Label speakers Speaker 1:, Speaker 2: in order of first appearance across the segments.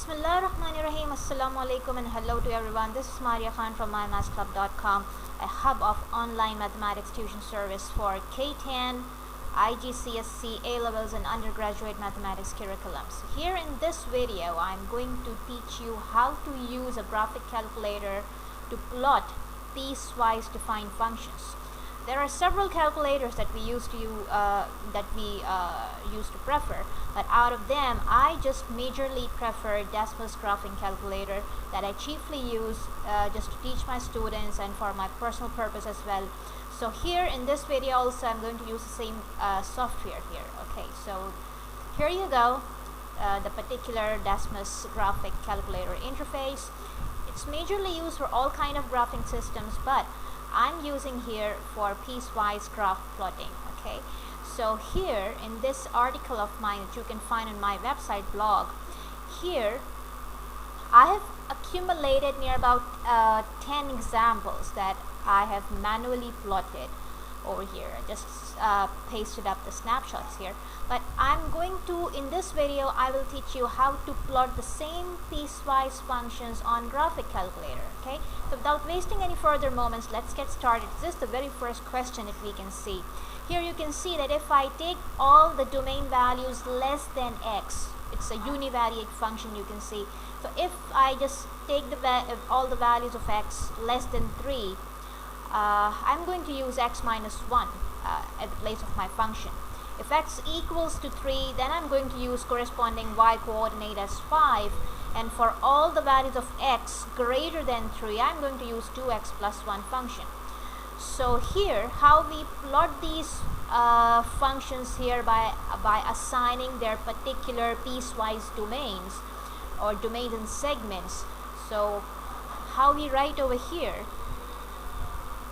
Speaker 1: Bismillahirrahmanirrahim. Assalamu alaikum and hello to everyone. This is Maria Khan from mymathsclub.com, a hub of online mathematics tuition service for K10, IGCSE, A-levels and undergraduate mathematics curriculums. Here in this video, I'm going to teach you how to use a graphic calculator to plot piecewise defined functions. There are several calculators that we used to prefer, but out of them I just majorly prefer Desmos graphing calculator that I chiefly use just to teach my students and for my personal purpose as well. So here in this video also I'm going to use the same software here. Okay, so here you go, the particular Desmos graphic calculator interface. It's majorly used for all kind of graphing systems, but I'm using here for piecewise graph plotting. Okay, so here in this article of mine that you can find on my website blog, here I have accumulated near about 10 examples that I have manually plotted over here. I just pasted up the snapshots here, but I'm going to, in this video I will teach you how to plot the same piecewise functions on graphic calculator. Okay, so without wasting any further moments, let's get started. This is the very first question that we can see. Here you can see that if I take all the domain values less than x, it's a univariate function, you can see. So if I just take all the values of x less than 3, I'm going to use x minus 1 at the place of my function. If x equals to 3, then I'm going to use corresponding y coordinate as 5, and for all the values of x greater than 3, I'm going to use 2x plus 1 function. So here how we plot these functions here by assigning their particular piecewise domains or domains and segments. So how we write over here,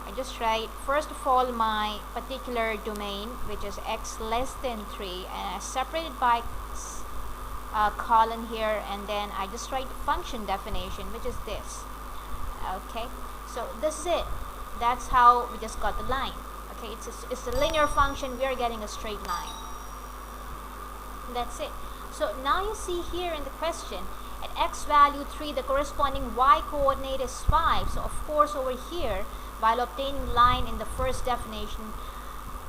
Speaker 1: I just write first of all my particular domain, which is x less than 3, and I separate it by colon here, and then I just write the function definition, which is this. Okay, so this is it. That's how we just got the line. Okay, it's a linear function. We are getting a straight line. That's it. So now you see here in the question, at x value 3, the corresponding y coordinate is 5. So of course over here, while obtaining line in the first definition,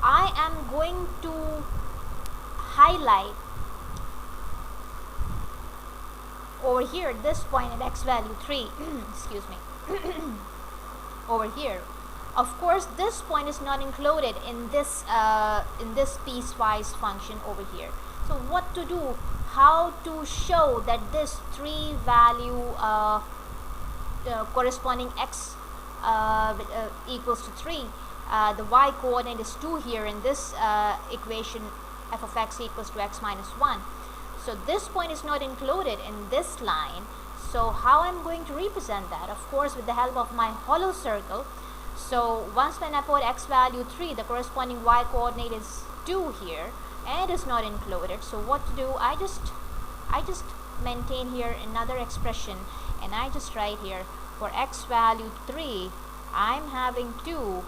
Speaker 1: I am going to highlight over here at this point at x value 3 excuse me over here. Of course this point is not included in this piecewise function over here. So what to do, how to show that this 3 value corresponding x equals to 3, the y coordinate is 2 here in this equation, f of x equals to x minus 1. So this point is not included in this line. So how I'm going to represent that? Of course with the help of my hollow circle. So once when I put x value 3, the corresponding y coordinate is 2 here, and it is not included. So what to do, I just maintain here another expression, and I just write here for x value 3 I'm having 2,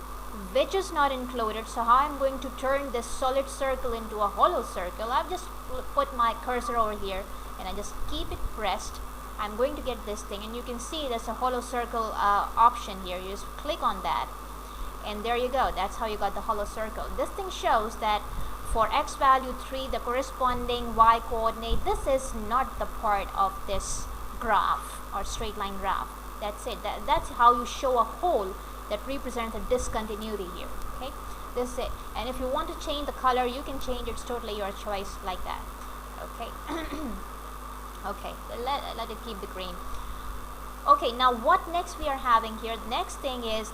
Speaker 1: which is not included. So how I'm going to turn this solid circle into a hollow circle, I've just put my cursor over here and I just keep it pressed. I'm going to get this thing, and you can see there's a hollow circle option here. You just click on that and there you go. That's how you got the hollow circle. This thing shows that for x value 3, the corresponding y coordinate, this is not the part of this graph or straight line graph. That's it. That's how you show a hole that represents a discontinuity here. Okay, this is it. And if you want to change the color, you can change. It's totally your choice like that. Okay. Okay, let it keep the green. Okay, now what next we are having here? The next thing is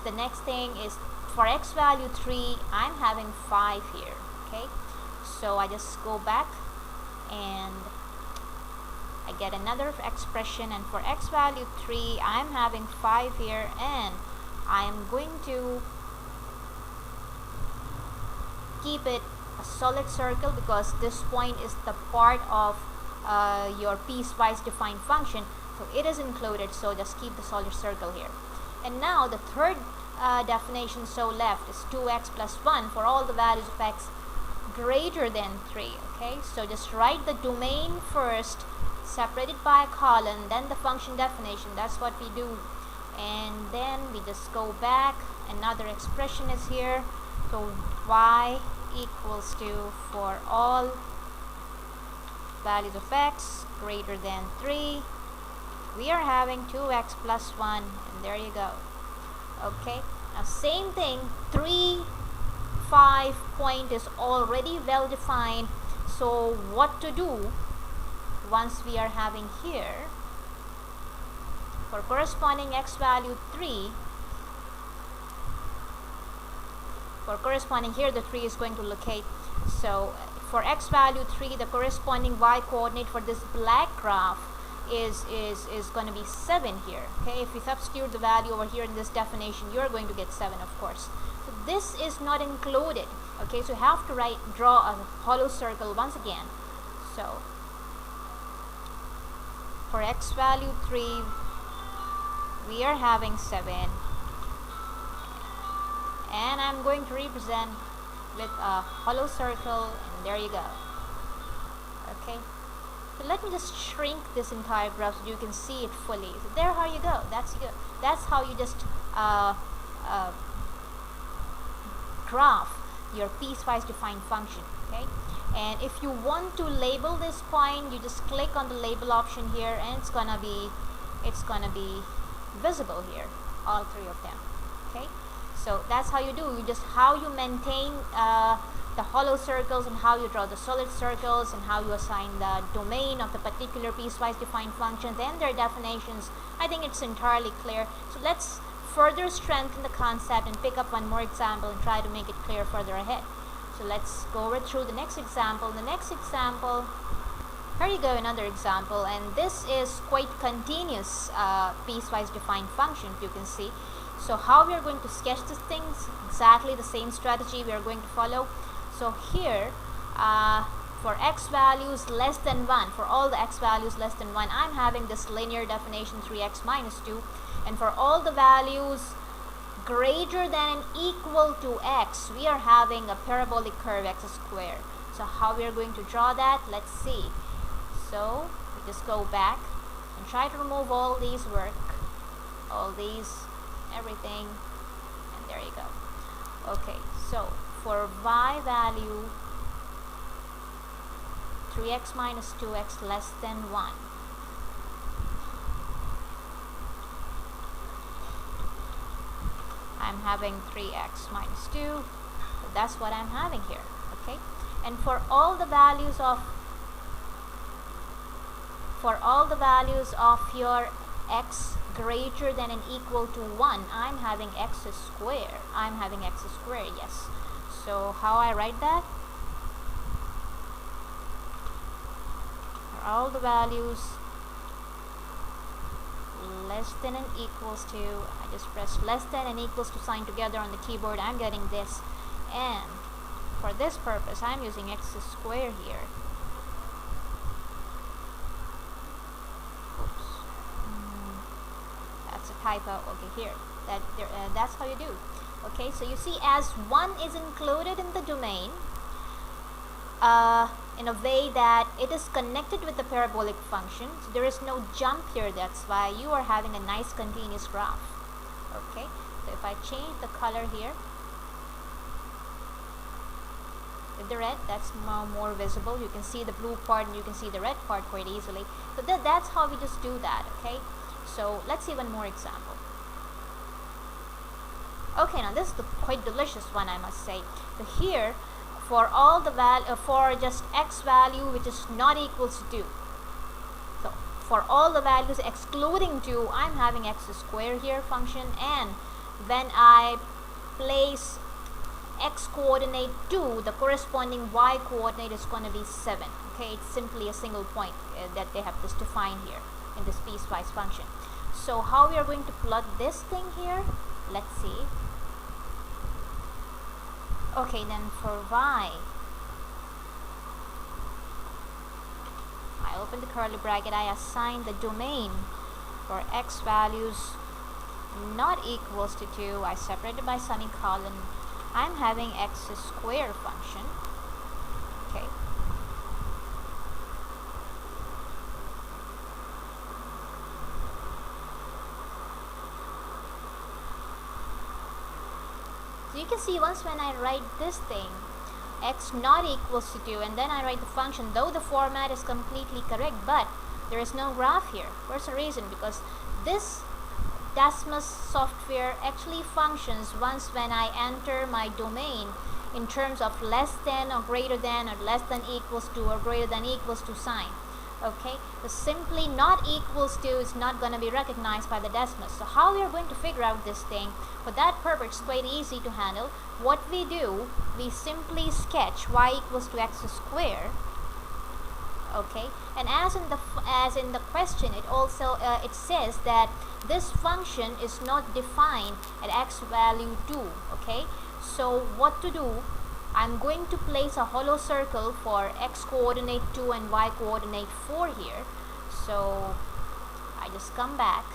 Speaker 1: for x value 3 I'm having 5 here. Okay, so I just go back and I get another expression, and for x value 3 I'm having 5 here, and I am going to keep it a solid circle because this point is the part of your piecewise defined function, so it is included. So just keep the solid circle here. And now the third definition so left is 2x plus 1 for all the values of x greater than 3. Okay, so just write the domain first, separated by a colon, then the function definition. That's what we do. And then we just go back. Another expression is here. So y equals to, for all values of x greater than 3, we are having 2x plus 1, and there you go. Okay, now same thing, 3, 5 point is already well defined. So what to do once we are having here, for corresponding x value 3, for corresponding here the 3 is going to locate. So for x value 3, the corresponding y coordinate for this black graph is going to be 7 here. Okay, if you substitute the value over here in this definition, you're going to get 7, of course. So this is not included. Okay, so you have to draw a hollow circle once again. So for x value 3, we are having 7, and I'm going to represent with a hollow circle, and there you go. Okay, so let me just shrink this entire graph so you can see it fully. So there, how you go. That's how you just graph your piecewise defined function. Okay, and if you want to label this point, you just click on the label option here, and it's gonna be visible here, all 3 of them. Okay, so that's how you do. How you maintain the hollow circles, and how you draw the solid circles, and how you assign the domain of the particular piecewise defined functions and their definitions. I think it's entirely clear. So let's further strengthen the concept and pick up one more example and try to make it clear further ahead. So let's go right through the next example. The next example, here you go, another example, and this is quite continuous piecewise defined function, if you can see. So how we are going to sketch these things, exactly the same strategy we are going to follow. So here, for x values less than 1, for all the x values less than 1, I'm having this linear definition 3x minus 2, and for all the values greater than and equal to x, we are having a parabolic curve x squared. So how we are going to draw that, let's see. So we just go back and try to remove all these everything, and there you go. Okay, so for y value 3x minus 2x less than 1, I'm having 3x minus 2. So that's what I'm having here. Okay, and for all the values of your x greater than and equal to 1, I'm having x squared. Yes. So how I write that? For all the values less than and equals to, I just press less than and equals to sign together on the keyboard, I'm getting this, and for this purpose I'm using x squared here. Oops, that's a typo. Okay, here, that's how you do. Okay, so you see, as 1 is included in the domain in a way that it is connected with the parabolic function, so there is no jump here. That's why you are having a nice continuous graph. Okay, so if I change the color here with the red, that's more visible. You can see the blue part and you can see the red part quite easily. So that's how we just do that. Okay, so let's see one more example. Okay, now this is the quite delicious one, I must say. So here, for all the for just x value which is not equals to 2. So for all the values excluding 2, I'm having x squared here function, and when I place x coordinate 2, the corresponding y coordinate is going to be 7. Okay, it's simply a single point that they have just defined here in this piecewise function. So how we are going to plot this thing here, let's see. Okay, then for y, I open the curly bracket, I assign the domain for x values not equals to 2, I separate it by semicolon, I'm having x squared function. Okay, So you can see once when I write this thing, x not equals to 2, and then I write the function, though the format is completely correct, but there is no graph here. Where's the reason? Because this Desmos software actually functions once when I enter my domain in terms of less than or greater than or less than equals to or greater than equals to sign. Okay, so simply not equals to is not going to be recognized by the Desmos. So how we are going to figure out this thing? For that purpose, it's quite easy to handle. What we do, we simply sketch y equals to x squared. Okay, and as in the question, it also it says that this function is not defined at x value 2. Okay, so what to do? I'm going to place a hollow circle for x coordinate 2 and y coordinate 4 here. So I just come back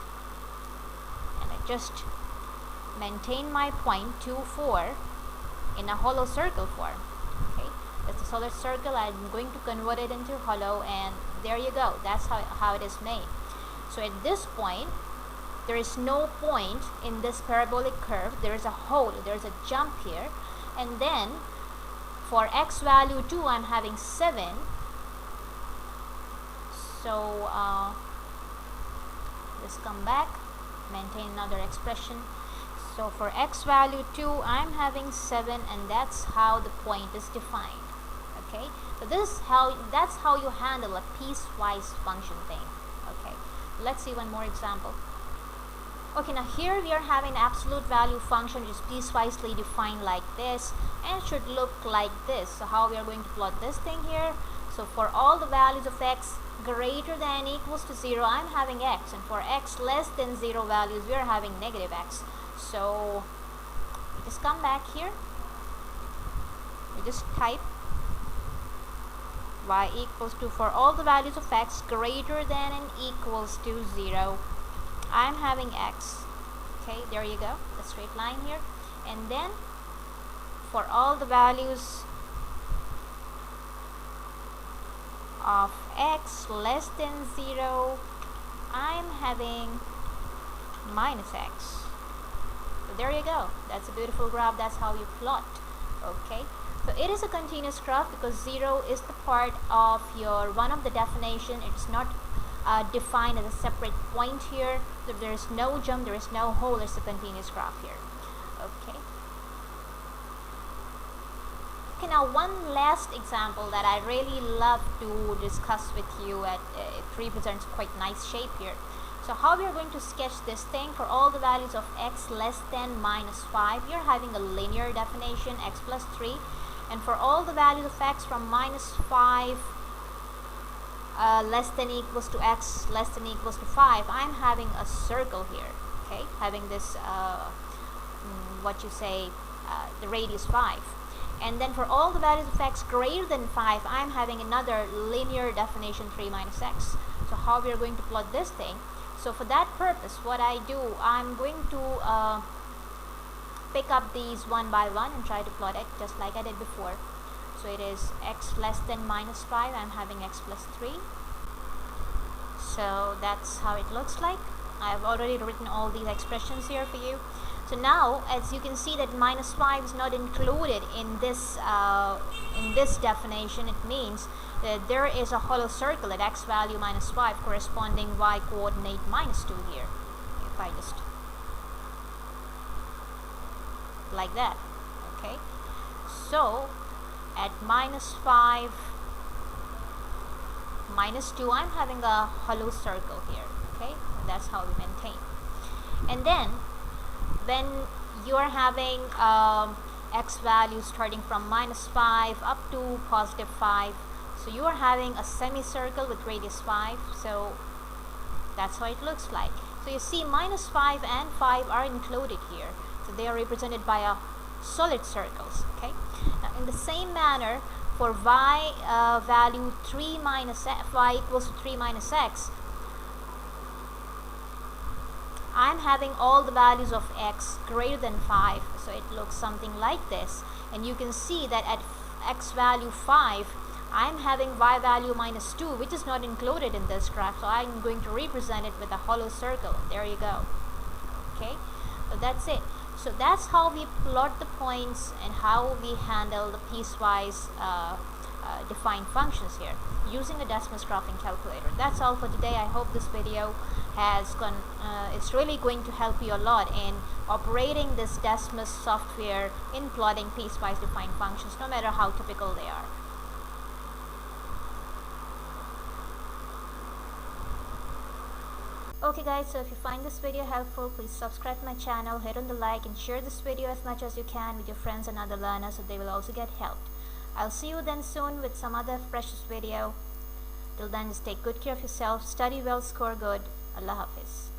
Speaker 1: and I just maintain my point 2, 4 in a hollow circle form. Okay, that's a solid circle. I'm going to convert it into hollow, and there you go. That's how it is made. So at this point, there is no point in this parabolic curve. There is a hole, there's a jump here, and then for x value 2, I'm having 7. So just come back, maintain another expression. So for x value 2, I'm having 7, and that's how the point is defined. Okay, so that's how you handle a piecewise function thing. Okay, let's see one more example. Okay, now here we are having an absolute value function which is piecewisely defined like this, and it should look like this. So how we are going to plot this thing here? So for all the values of x greater than equals to 0, I'm having x, and for x less than 0 values, we are having negative x. So we just come back here, we just type y equals to, for all the values of x greater than and equals to 0, I'm having x. Okay, there you go, the straight line here. And then for all the values of x less than 0, I'm having minus x. So there you go, that's a beautiful graph. That's how you plot. Okay, so it is a continuous graph because 0 is the part of your one of the definition. It's not defined as a separate point here. So there is no jump, there is no hole. It's a continuous graph here. Okay. Okay, now one last example that I really love to discuss with you. It represents quite nice shape here. So how we are going to sketch this thing? For all the values of x less than minus 5, we are having a linear definition, x plus 3. And for all the values of x from minus 5 less than equals to x less than equals to 5, I'm having a circle here. Okay, having this the radius 5. And then for all the values of x greater than 5, I'm having another linear definition, 3 minus x. So how we are going to plot this thing? So for that purpose, what I do, I'm going to pick up these one by one and try to plot it just like I did before. So it is x less than minus 5, I'm having x plus 3. So that's how it looks like. I've already written all these expressions here for you. So now, as you can see that minus 5 is not included in this definition, it means that there is a hollow circle at x value minus 5 corresponding y coordinate minus 2 here. If I just like that. Okay, so at minus 5 minus 2, I'm having a hollow circle here. Okay, that's how we maintain. And then when you are having x value starting from minus 5 up to positive 5, so you are having a semicircle with radius 5. So that's how it looks like. So you see minus 5 and 5 are included here, so they are represented by a solid circles. Okay, now in the same manner, for y value 3 minus x, y equals to 3 minus x, I'm having all the values of x greater than 5, so it looks something like this. And you can see that at x value 5, I'm having y value minus 2, which is not included in this graph, so I'm going to represent it with a hollow circle. There you go. Okay, so that's it. So that's how we plot the points and how we handle the piecewise defined functions here using a Desmos graphing calculator. That's all for today. I hope this video it's really going to help you a lot in operating this Desmos software in plotting piecewise defined functions, no matter how typical they are. Okay guys, so if you find this video helpful, please subscribe to my channel, hit on the like, and share this video as much as you can with your friends and other learners so they will also get helped. I'll see you then soon with some other precious video. Till then, just take good care of yourself, study well, score good. Allah Hafiz.